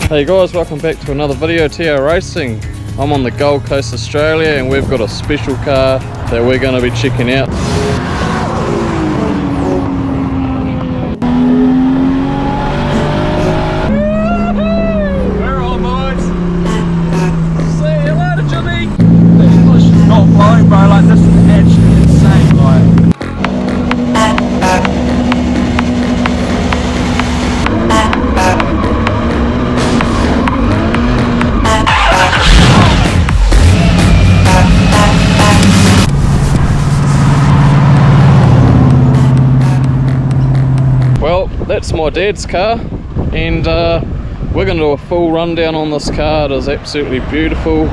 Hey guys, welcome back to another video, TR Racing. I'm on the Gold Coast, Australia, and we've got a special car that we're going to be checking out. We're on, boys. Say hello to Jimmy. The English is not flowing, bro. Like, this is actually insane. Like, that's my dad's car, and we're going to do a full rundown on this car. It is absolutely beautiful.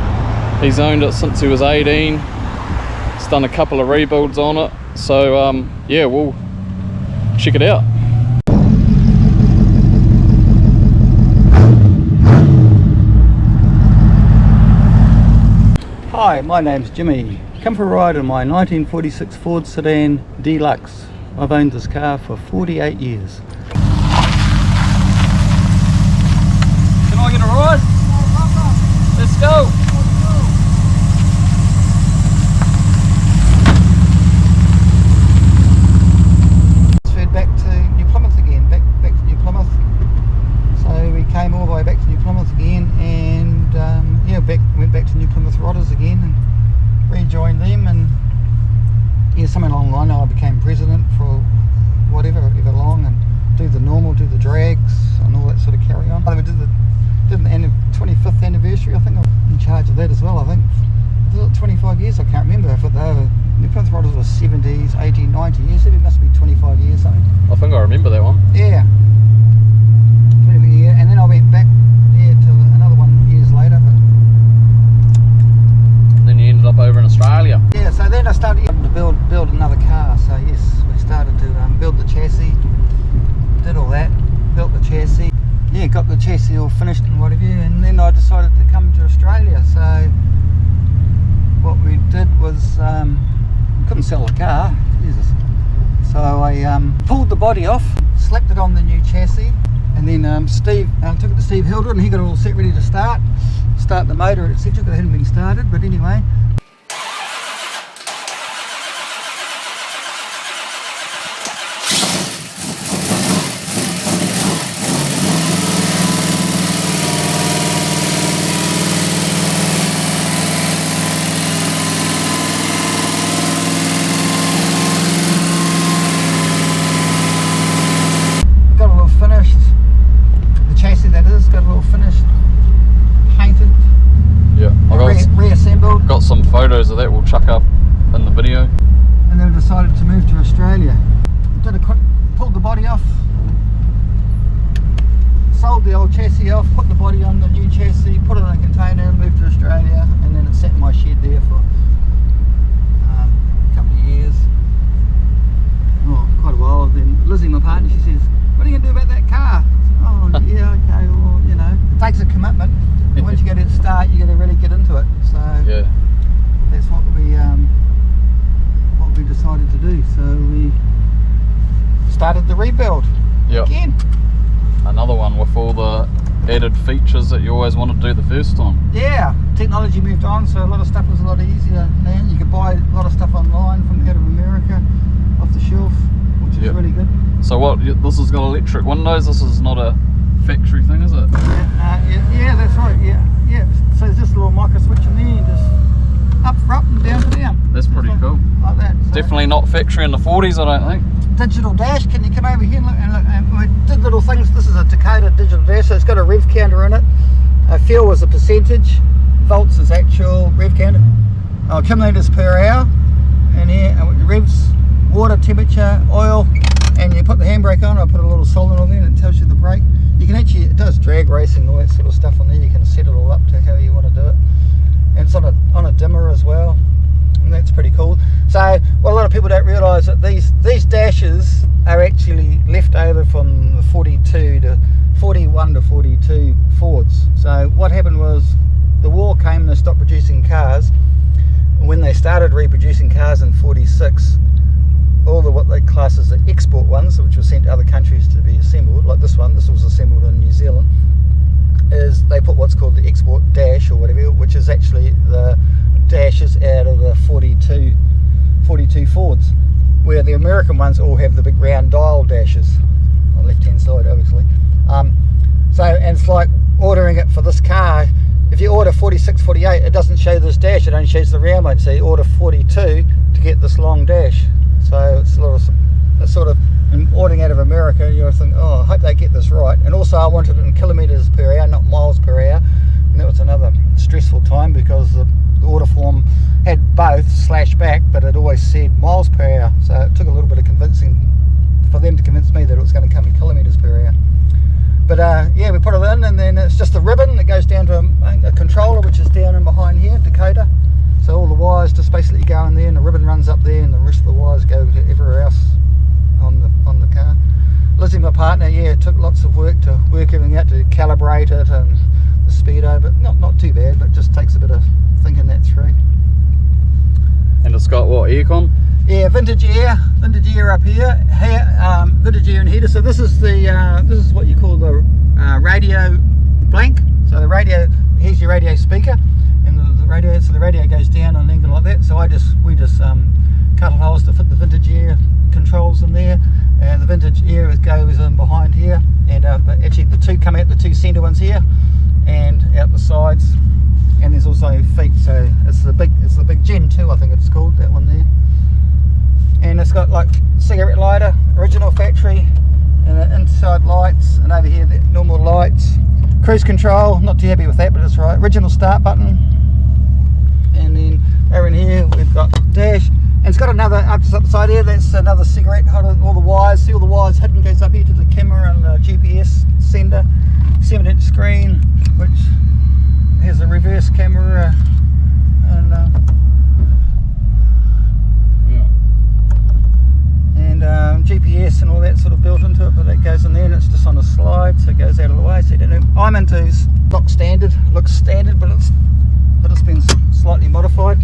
He's owned it since he was 18. He's done a couple of rebuilds on it, so yeah, we'll check it out. Hi, my name's Jimmy. Come for a ride in my 1946 Ford sedan Deluxe. I've owned this car for 48 years. can I get a ride? Let's go. Transferred back to New Plymouth again, back to New Plymouth. So we came all the way back to New Plymouth again, and yeah, went back to New Plymouth Rodders again and rejoined them, and yeah, somewhere along the line I became president for whatever, ever long, and do the drags and all that sort of carry on. We did the 25th anniversary, I think. I'm in charge of that as well, I think. Was it 25 years? I can't remember. If New Plymouth Rodders was 70s, 80s, 90 years, it must be 25 years, something. I think I remember that one. Yeah. Yeah, and then I went back to another one years later, but Then you ended up over in Australia. yeah, so then I started to build another car. So yes, we started to build the chassis, did all that, built the chassis. Yeah, got the chassis all finished and whatever, and then I decided to come to Australia. So what we did was, couldn't sell the car, Jesus. So I pulled the body off, slapped it on the new chassis, and then took it to Steve Hilder, and he got it all set ready to start the motor, etc. Because it hadn't been started, but anyway. Got it all finished. The chassis, that is, got it all finished, painted, Yeah, reassembled, got some photos of that we'll chuck up in the video. and then we decided to move to Australia. Pulled the body off, sold the old chassis off, put the body on the new chassis, put it in a container, moved to Australia, and then it sat in my shed there for a couple of years. Oh, quite a while. Then Lizzie, my partner, she says, "What are you going to do about that car?" Oh, yeah, okay, well, you know, it takes a commitment. And once you get to start, you got to really get into it. So Yeah. that's what we decided to do. So we started the rebuild Yep. again. Another one with all the added features that you always wanted to do the first time. Yeah, technology moved on, so a lot of stuff was a lot easier now. You could buy a lot of stuff online from out of America, off the shelf, which is Yep. really good. So what, this has got electric windows, this is not a factory thing, is it? Yeah, that's right. Yeah. So there's just a little micro switch in there, and just up for up and down for down. That's pretty Just cool. Like that. So Definitely not factory in the 40s, I don't think. digital dash. Can you come over here and look? And we did little things. This is a Dakota digital dash, so it's got a rev counter in it. Fuel was a percentage, volts is actual, rev counter. Kilometers per hour, and here revs, water temperature, oil, and you put the handbrake on. I put a little solenoid on there, and it tells you the brake. You can actually, it does drag racing and all that sort of stuff on there. You can set it all up to how you want to do it, and it's on a dimmer as well. And that's pretty cool. So what a lot of people don't realise that these dashes are actually left over from the 41 to 42 Fords. So what happened was the war came and they stopped producing cars. When they started reproducing cars in 46, all the what they class as the export ones, which were sent to other countries to be assembled, like this one, this was assembled in New Zealand, is they put what's called the export dash or whatever, which is actually the dashes out of the 42 Fords, where the American ones all have the big round dial dashes on the left hand side, obviously. So, and it's like ordering it for this car. If you order 46, 48, it doesn't show this dash, it only shows the round one. So you order 42 to get this long dash. So it's sort of, in ordering out of America, you're thinking, oh, I hope they get this right. And also I wanted it in kilometres per hour, not miles per hour. And that was another stressful time, because the order form had both /back, but it always said miles per hour. So it took a little bit of convincing for them to convince me that it was going to come in kilometres per hour. But yeah, we put it in, and then it's just a ribbon that goes down to a controller, which is down in behind here, Dakota. So all the wires just basically go in there, and the ribbon runs up there, and the rest of the wires go to everywhere else on the car. Lizzie, my partner, yeah, it took lots of work to work everything out, to calibrate it and the speedo, but not too bad, but just takes a bit of thinking that through. And it's got what, aircon? Yeah, vintage air up here, vintage air and heater. So this is the this is what you call the radio blank. So the radio, here's your radio speaker, and the radio. So the radio goes down on an angle like that. So we just cut holes to fit the vintage air controls in there, and the vintage air goes in behind here. And but actually the two come out, the two centre ones here, and out the sides. And there's also feet. So it's the big Gen 2, I think it's called, that one there. And it's got like cigarette lighter, original factory, and the inside lights, and over here the normal lights. Cruise control, not too happy with that, but it's right. Original start button. And then over in here we've got dash, and it's got another up the side here. That's another cigarette holder. All the wires, see all the wires hidden, goes up here to the camera and the GPS sender. 7-inch screen, which has a reverse camera, and GPS and all that sort of built into it, but that goes in there, and it's just on a slide, so it goes out of the way. So you don't know. I'm into stock standard, looks standard, but it's been slightly modified.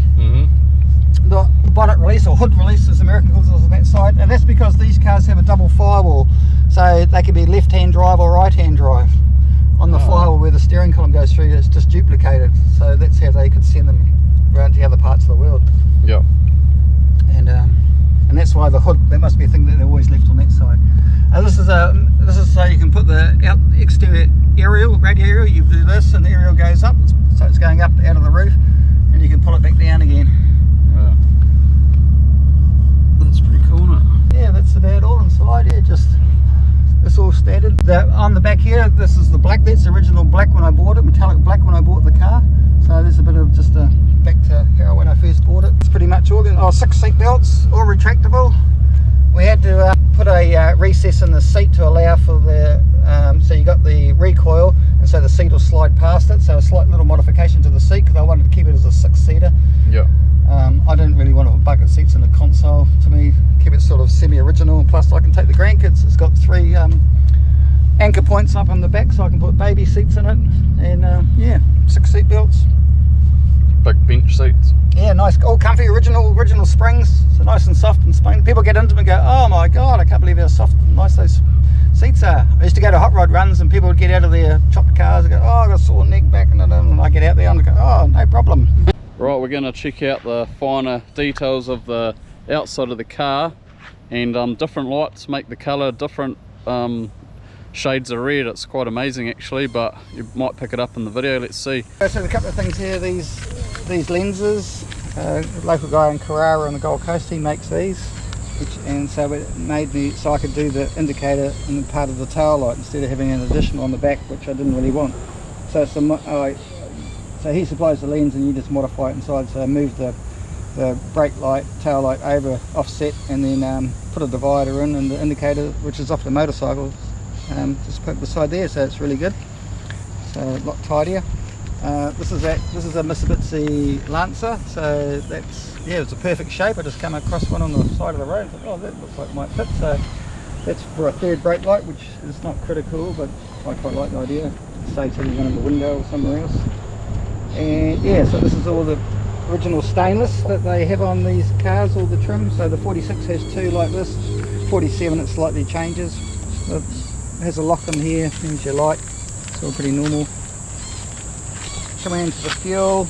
The bonnet release or hood release, as American calls it, on that side, and that's because these cars have a double firewall, so they can be left-hand drive or right-hand drive. On the firewall where the steering column goes through, it's just duplicated, so that's how they could send them around to other parts of the world. Yeah. And that's why the hood, that must be a thing that they always left on that side. This is so you can put the exterior aerial, radio aerial. You do this, and the aerial goes up, so it's going up out of the roof, and you can pull it back down again. Yeah. That's pretty cool, isn't it? Yeah, that's about all inside here. Just it's all standard. On the back here, this is the black. That's the original black when I bought it, metallic black when I bought the car. So there's a bit of just back to how when I first bought it. It's pretty much all. 6 seat belts, all retractable. We had to put a recess in the seat to allow for the so you got the recoil, and so the seat will slide past it. So a slight little modification to the seat, because I wanted to keep it as a 6-seater. Yeah. I didn't really want to put bucket seats in the console. To me, keep it sort of semi-original. Plus, I can take the grandkids. It's got 3 anchor points up on the back, so I can put baby seats in it. And yeah, 6 seat belts. Big bench seats. Yeah, nice, all comfy, original springs. So nice and soft and spring. People get into them and go, "Oh my God, I can't believe how soft and nice those seats are." I used to go to hot rod runs, and people would get out of their chopped cars and go, "Oh, I got a sore neck back," and I get out there and I go, "Oh, no problem." Right, we're going to check out the finer details of the outside of the car, and different lights make the colour different shades of red. It's quite amazing actually, but you might pick it up in the video. Let's see. So there's a couple of things here. These lenses, a local guy in Carrara on the Gold Coast, he makes these, and so it made me so I could do the indicator in part of the tail light instead of having an additional on the back, which I didn't really want. So it's so he supplies the lens, and you just modify it inside. So I moved the brake light, tail light over, offset, and then put a divider in, and the indicator, which is off the motorcycle, just put beside there, so it's really good. So a lot tidier. This is a Mitsubishi Lancer, so that's, yeah, it's a perfect shape. I just come across one on the side of the road, thought, oh, that looks like it might fit. So that's for a third brake light, which is not critical, but I quite like the idea. Say to one in the window or somewhere else. And yeah, so this is all the original stainless that they have on these cars, all the trim. So the 46 has 2 like this, 47 it slightly changes. It has a lock in here, here's your light, it's all pretty normal. Coming into the fuel,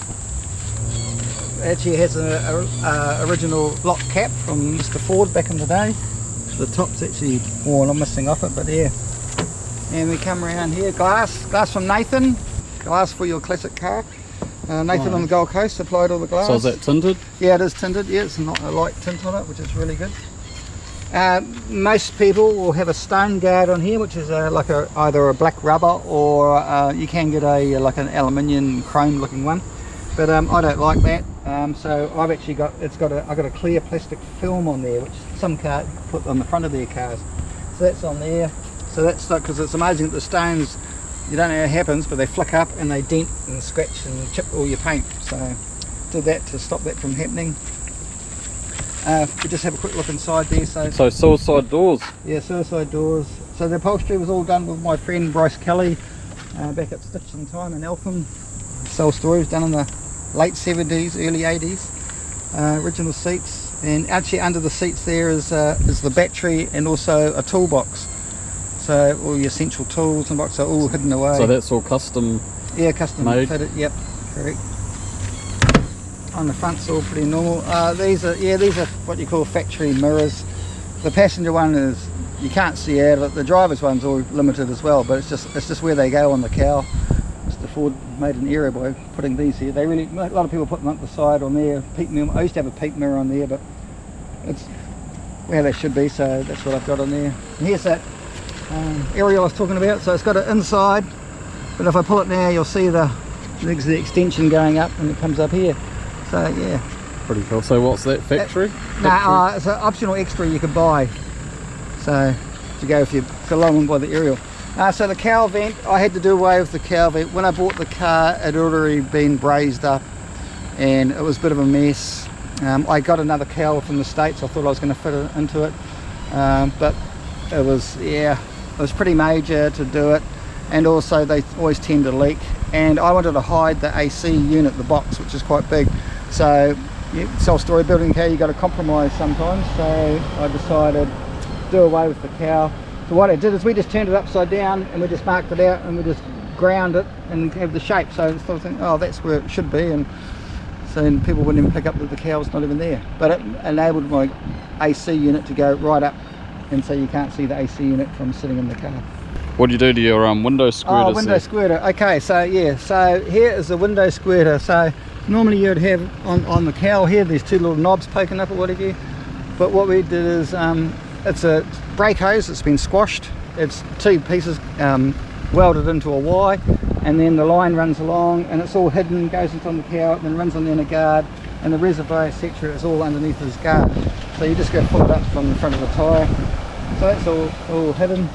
actually has a original lock cap from Mr. Ford back in the day. The top's actually worn, I'm missing off it, but yeah. And we come around here, glass from Nathan, glass for your classic car. Nathan on the Gold Coast supplied all the glass. So is that tinted? Yeah, it is tinted. Yeah, it's not a light tint on it, which is really good. Most people will have a stone guard on here, which is like either a black rubber or you can get like an aluminium chrome looking one. But I don't like that. So I've actually got I got a clear plastic film on there, which some cars put on the front of their cars. So that's on there. So that's because it's amazing that the stones, you don't know how it happens, but they flick up and they dent and scratch and chip all your paint. So did that to stop that from happening. We just have a quick look inside there. So suicide doors. Yeah, suicide doors. So the upholstery was all done with my friend Bryce Kelly back at Stitch and Time in Eltham. Soul Story was done in the late 70s, early 80s. Original seats, and actually under the seats there is the battery and also a toolbox. So all your essential tools and boxes are all hidden away. So that's all custom. Yeah, custom made. fitted. Yep, correct. On the front's all pretty normal. These are what you call factory mirrors. The passenger one is you can't see out of it. The driver's one's all limited as well, but it's just where they go on the cowl. Mr. Ford made an error by putting these here. A lot of people put them up the side on there. Peak mirror. I used to have a peak mirror on there, but it's where they should be. So that's what I've got on there. And here's that aerial I was talking about. So it's got it inside, but if I pull it now, you'll see the extension going up, and it comes up here. So yeah, Pretty cool. So what's that, factory? Nah, it's an optional extra you can buy. So to go if you go along by the aerial. So the cowl vent, I had to do away with the cowl vent. When I bought the car, it had already been brazed up, and it was a bit of a mess. I got another cowl from the States. I thought I was going to fit it into it, but it was pretty major to do it, and also they always tend to leak. And I wanted to hide the AC unit, the box, which is quite big. So self-storage building car, you got to compromise sometimes. So I decided to do away with the cowl. So what I did is we just turned it upside down and we just marked it out and we just ground it and have the shape. So I was thinking, oh, that's where it should be, and so then people wouldn't even pick up that the cowl's not even there. But it enabled my AC unit to go right up, and so you can't see the AC unit from sitting in the car. What do you do to your window squirters? Oh, window squirter. Okay, so yeah, so here is the window squirter. So normally you'd have on the cowl here, there's two little knobs poking up or whatever. But what we did is it's a brake hose that's been squashed. It's two pieces welded into a Y, and then the line runs along, and it's all hidden, goes into the cowl, then runs on the inner guard, and the reservoir, etc., is all underneath this guard. So you just go pull it up from the front of the tyre. So that's all hidden.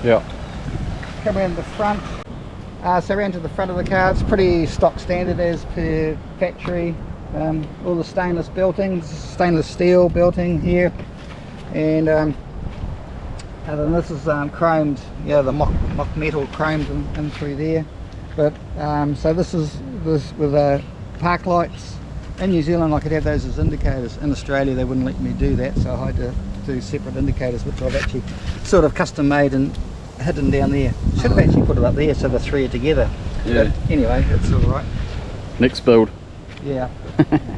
Yeah. Come around the front. So around to the front of the car, it's pretty stock standard as per factory. All the stainless belting, stainless steel belting here, and other than this is chromed, yeah, the mock metal chromed in through there. But so this with park lights. In New Zealand I could have those as indicators. In Australia they wouldn't let me do that, so I had to do separate indicators, which I've actually sort of custom made and hidden down there. Should have actually put it up there so the three are together. Yeah. But anyway, it's all right. Next build. Yeah,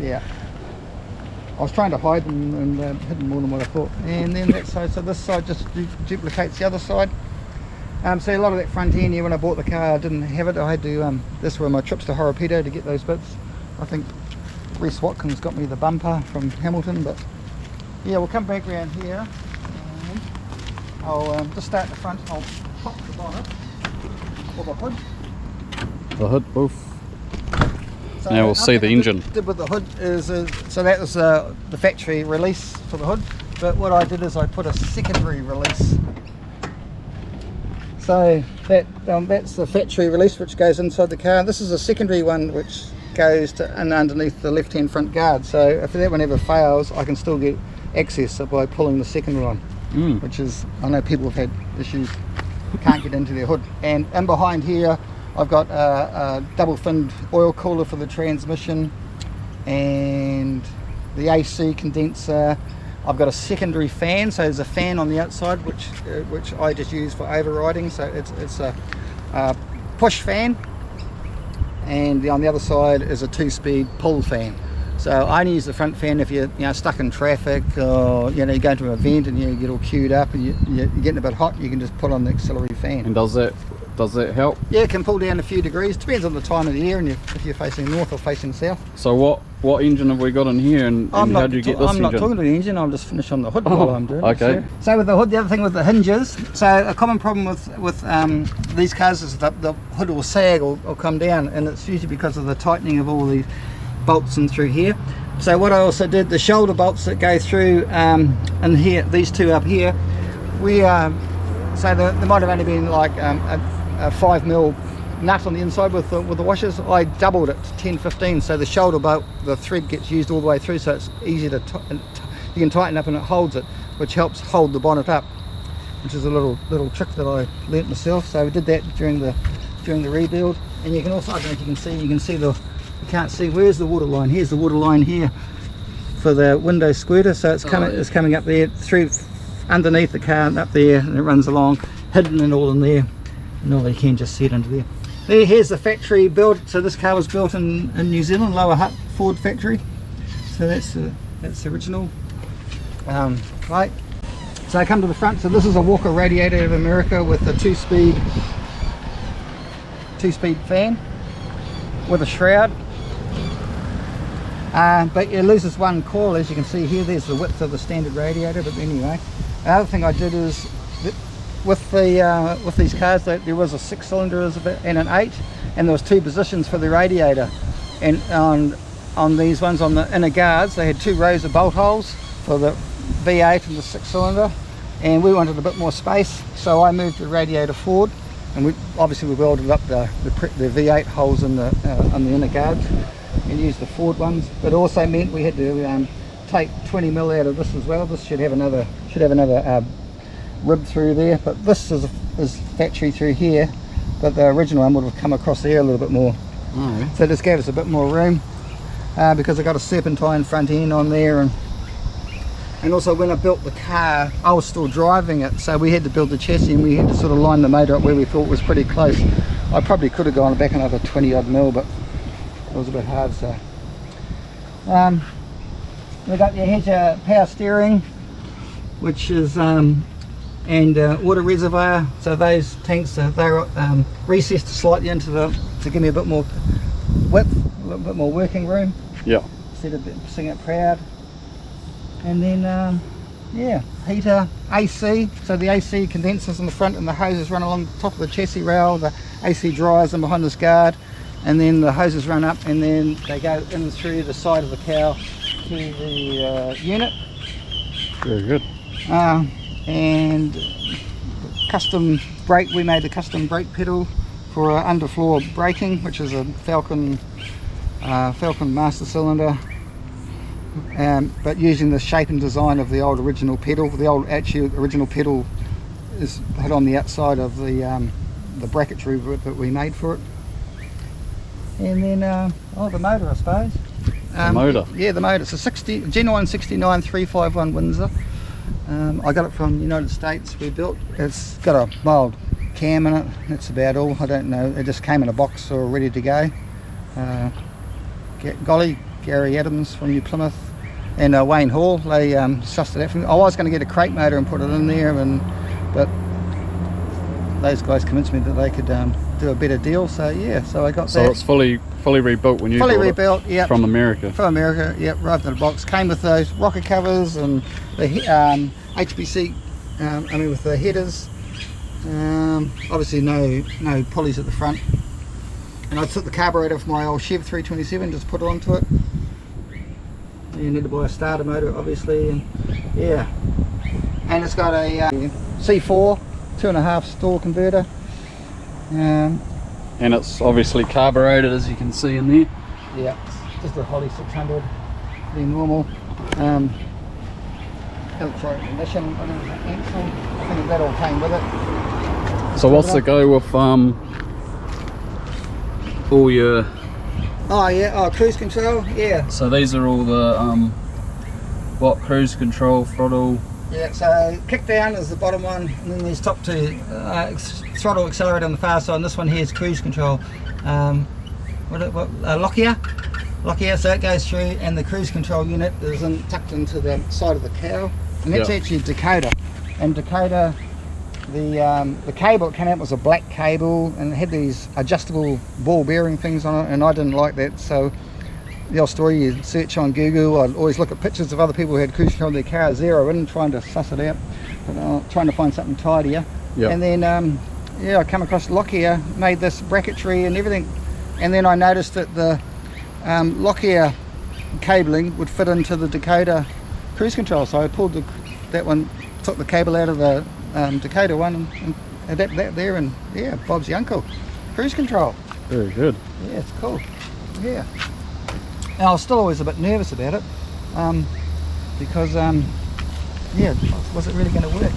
yeah. I was trying to hide them and hidden more than what I thought. And then that side, so this side just duplicates the other side. So a lot of that front end here, when I bought the car, I didn't have it. I had to, this were my trips to Horopito to get those bits. I think Reese Watkins got me the bumper from Hamilton, but yeah, we'll come back around here. I'll just start the front. I'll pop the bonnet or the hood. The hood, oof. So Now we'll see the engine. What I did with the hood is, so that was the factory release for the hood, but what I did is I put a secondary release. So that's the factory release which goes inside the car. This is a secondary one which goes to and underneath the left-hand front guard. So if that one ever fails, I can still get access by pulling the second one. Which is, I know people have had issues, can't get into their hood. And in behind here I've got a double finned oil cooler for the transmission and the AC condenser. I've got a secondary fan, so there's a fan on the outside which I just use for overriding. So it's a push fan, and on the other side is a 2-speed pull fan. So I only use the front fan if you're stuck in traffic, or you go to an event and you get all queued up and you're getting a bit hot. You can just put on the auxiliary fan. And does that help? Yeah, it can pull down a few degrees. Depends on the time of the year and if you're facing north or facing south. So what engine have we got in here, and how do you get this engine? I'm not talking to the engine. I'll just finish on the hood while I'm doing okay. it. So with the hood, the other thing with the hinges. So a common problem with these cars is that the hood will sag or come down, and it's usually because of the tightening of all the bolts in through here. So what I also did, the shoulder bolts that go through and here, these two up here, so there might have only been like a 5mm nut on the inside with the washers. I doubled it to 10-15, so the shoulder bolt, the thread gets used all the way through, so it's easy to you can tighten up and it holds it, which helps hold the bonnet up, which is a little trick that I learnt myself. So we did that during the rebuild. And you can also, I don't know if you can see you can't see, where's the water line? Here's the water line here for the window squirter. So it's coming up there through underneath the car and up there, and it runs along, hidden and all in there, and all you can just see it under there. Here's the factory build. So this car was built in New Zealand, Lower Hutt Ford factory. So that's the original. Right. So I come to the front. So this is a Walker Radiator of America with a 2-speed fan with a shroud. But it loses one coil, as you can see here. There's the width of the standard radiator. But anyway, the other thing I did is with these cars, there was a 6-cylinder and an 8, and there was 2 positions for the radiator. And on these ones, on the inner guards, they had 2 rows of bolt holes for the V8 and the 6-cylinder, and we wanted a bit more space, so I moved the radiator forward, and we welded up the V8 holes on the inner guards and used the Ford ones. But it also meant we had to take 20mm out of this as well. This should have another rib through there, but this is factory through here, but the original one would have come across there a little bit more. So this gave us a bit more room, because I got a serpentine front end on there, and also when I built the car I was still driving it, so we had to build the chassis and we had to sort of line the motor up where we thought was pretty close. I probably could have gone back another 20-odd mil, but it was a bit hard. So we got the power steering, which is and water reservoir. So those tanks they're recessed slightly into to give me a bit more width, a little bit more working room. Yeah. Instead of sitting it proud. And then yeah, heater, AC. So the AC condensers in the front and the hoses run along the top of the chassis rail. The AC dryers in behind this guard, and then the hoses run up and then they go in through the side of the cow to the unit. Very good. And custom brake, we made a custom brake pedal for underfloor braking, which is a Falcon master cylinder, but using the shape and design of the old original pedal. The original pedal is had on the outside of the bracketry that we made for it. And then the motor, I suppose. The motor? Yeah, the motor. It's a genuine 69 351 Windsor. I got it from the United States. We built. It's got a mild cam in it. That's about all. I don't know. It just came in a box or ready to go. Gary Adams from New Plymouth and Wayne Hall, they sussed it out for me. I was going to get a crate motor and put it in there, but those guys convinced me that they could do a better deal. So yeah, so I got that. So it's fully rebuilt when you fully bought rebuilt, it? Yeah. From America? From America, yep, arrived in a box. Came with those rocker covers and the HPC, with the headers. Obviously no pulleys at the front. And I took the carburetor from my old Chev 327, just put it onto it. You need to buy a starter motor, obviously, and yeah. And it's got a C4 2.5 stall converter. And it's obviously carbureted, as you can see in there. Yeah, just a Holly 600, pretty normal. Electronic ignition, I think that all came with it. So what's the go with all your... cruise control, yeah. So these are all the cruise control, throttle? Yeah, so kick down is the bottom one, and then these top two, throttle, accelerator on the far side, and this one here is cruise control. Lockyer. Lockyer, so it goes through, and the cruise control unit is tucked into the side of the cow, and that's actually Dakota. And Dakota, the cable it came out was a black cable, and it had these adjustable ball bearing things on it, and I didn't like that. So the old story, you search on Google, I'd always look at pictures of other people who had cruise control in their car, zero in, trying to suss it out, but, trying to find something tidier. And then I come across Lockyer, made this bracketry and everything, and then I noticed that the Lockyer cabling would fit into the Dakota cruise control, so I pulled that one, took the cable out of the Dakota one and adapted that there, and yeah, Bob's your uncle. Cruise control. Very good. Yeah, it's cool. Yeah. And I was still always a bit nervous about it, because yeah, was it really going to work?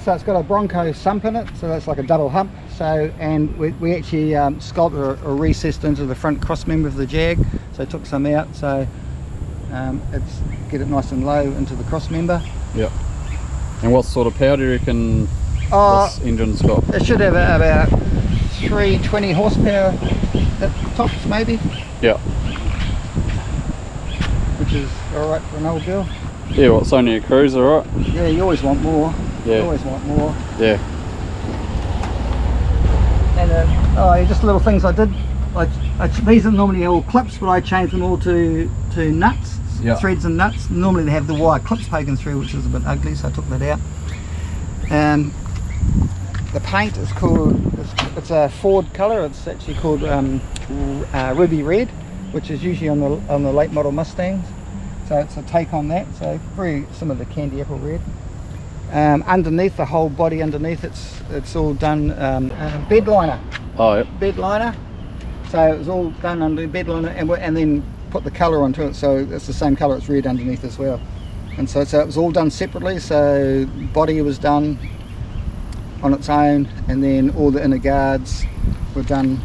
So it's got a Bronco sump in it, so that's like a double hump. So, and we actually sculpted or recessed into the front cross member of the Jag, so took some out, so it's get it nice and low into the cross member. Yep. And what sort of power do you reckon this engine's got? It should have about 320 horsepower at tops, maybe. Yeah. Which is alright for an old girl. Yeah, well, it's only a cruiser, right? Yeah, you always want more. Yeah. You always want more. Yeah. And just little things I did. These are normally all clips, but I changed them all to nuts, threads and nuts. Normally they have the wire clips poking through, which is a bit ugly, so I took that out. And the paint is called, it's a Ford colour. It's actually called Ruby Red, which is usually on the late model Mustangs. So it's a take on that. So very similar to Candy Apple Red. Underneath, the whole body underneath, it's all done bed liner. Oh, yep. Bed liner. So it was all done under bed liner, and then put the colour onto it. So it's the same colour. It's red underneath as well. And so it was all done separately. So body was done on its own, and then all the inner guards were done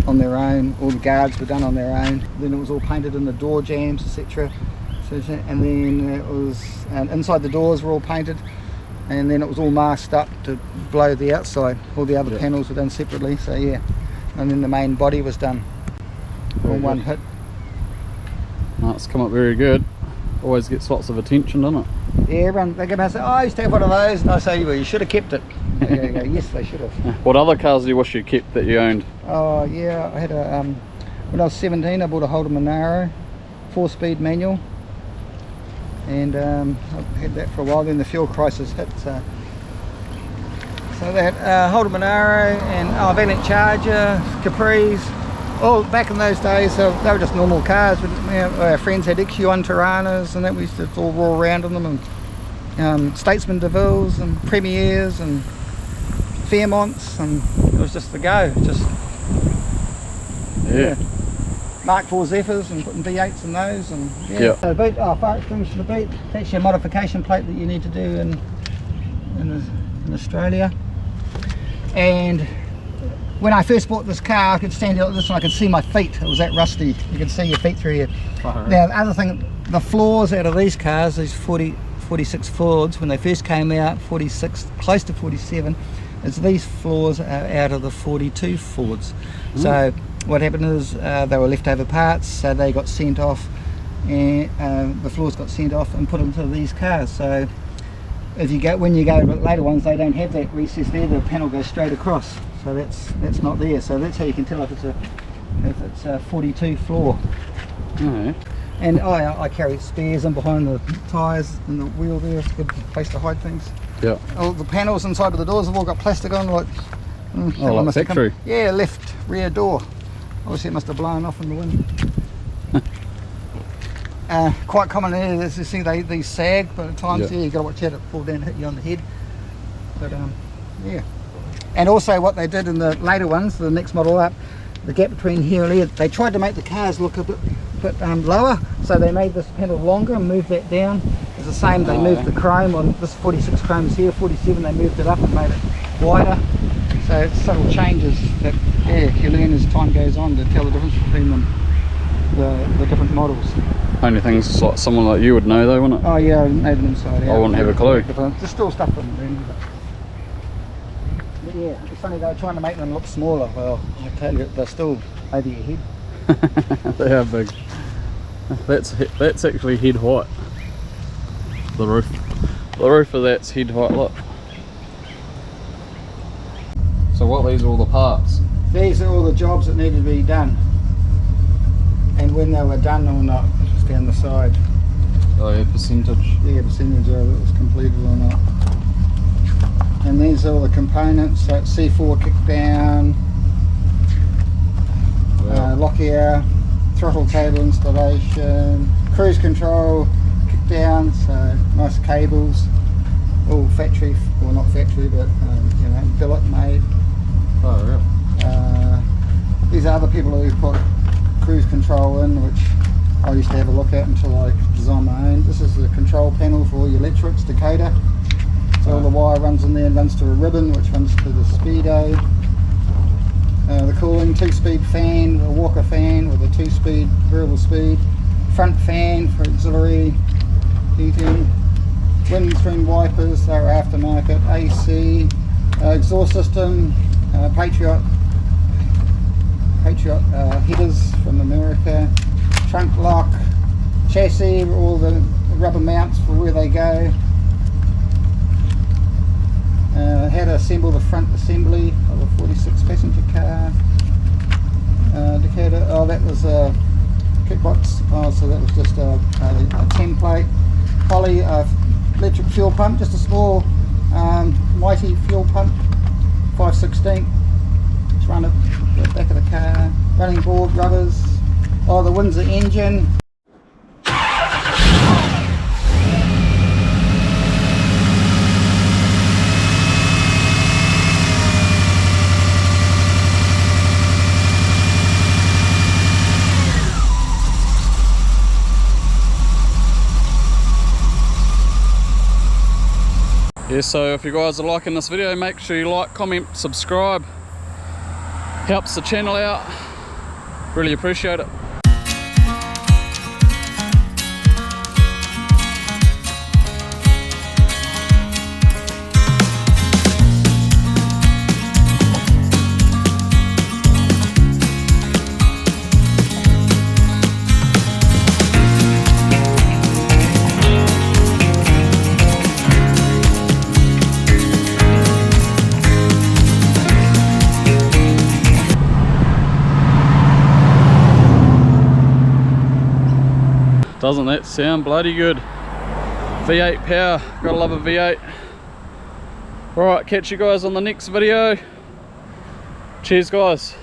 on their own. All the guards were done on their own. Then it was all painted in the door jambs, etc. So, and then it was inside the doors were all painted, and then it was all masked up to blow the outside. All the other panels were done separately. So yeah, and then the main body was done on one hit. No, it's come up very good. Always gets lots of attention, doesn't it? Yeah, everyone, they come out and say, oh, I used to have one of those, and I say, well, you should have kept it. They go, yes, they should have. What other cars do you wish you kept that you owned? Oh yeah, I had a when I was 17, I bought a Holden Monaro 4-speed manual, and I had that for a while. Then the fuel crisis hit, so that Holden Monaro and Valiant Charger, Caprice. Oh, back in those days, they were just normal cars. But, our friends had XU1 Tiranas, and that we used to all roll around in them, and Statesman DeVilles and Premiers and Fairmonts, and it was just the go. Just Mark IV Zephyrs and putting V8s in those, and So the boot, fire extinguisher, the boot. It's actually a modification plate that you need to do in Australia. And when I first bought this car, I could stand out like this and I could see my feet. It was that rusty. You can see your feet through here. Now, the other thing, the floors out of these cars, these 46 Fords, when they first came out, 46, close to 47, is these floors are out of the 42 Fords. So what happened is they were leftover parts, so they got sent off, and the floors got sent off and put into these cars. So when you go later ones, they don't have that recess there. The panel goes straight across. So that's not there. So that's how you can tell if it's a 42 floor. And I carry spares in behind the tyres and the wheel there. It's a good place to hide things. Yeah. All the panels inside of the doors have all got plastic on, like like factory. Yeah, left rear door. Obviously it must have blown off in the wind. Quite common here, as you see, these sag, but at times you've got to watch out it fall down and hit you on the head. But yeah. And also what they did in the later ones, the next model up, the gap between here and there, they tried to make the cars look a bit lower, so they made this panel longer and moved that down. It's the same, they moved the chrome on this 46 chrome's here, 47 they moved it up and made it wider. So it's subtle changes that you learn as time goes on to tell the difference between them, the different models. Only things like someone like you would know though, wouldn't it? Oh yeah, I know them inside out. I wouldn't have a clue. There's still stuff in them. But yeah, it's funny, they were trying to make them look smaller. Well, I tell you, they're still over your head. They are big. That's actually head height. The roof of that's head height. Look. So what? These are all the parts. These are all the jobs that needed to be done, and when they were done or not, just down the side. Oh yeah, percentage. Yeah, percentage of it was completed or not. And these are all the components. So it's C4 kickdown, Wow. Lockyer, throttle cable installation, cruise control kickdown. So nice cables, all factory, well not factory, but you know, billet made. Oh yeah. These are the people who put cruise control in, which I used to have a look at until I designed my own. This is the control panel for all your electrics, Dakota. So all the wire runs in there and runs to a ribbon, which runs to the speedo. The cooling, 2-speed fan, a Walker fan with a 2-speed variable speed. Front fan for auxiliary heating. Windscreen wipers, they're aftermarket. AC, exhaust system, Patriot headers from America. Trunk lock, chassis, all the rubber mounts for where they go. How to assemble the front assembly of a 46 passenger car. Dakota, oh that was a kickbox, oh so that was just a template. Poly electric fuel pump, just a small mighty fuel pump, 5/16. Just run it at the back of the car. Running board, rubbers. Oh, the Windsor engine. Yeah, so if you guys are liking this video, make sure you like, comment, subscribe. Helps the channel out. Really appreciate it. Doesn't that sound bloody good? V8 power, gotta love a V8. Alright, catch you guys on the next video. Cheers guys.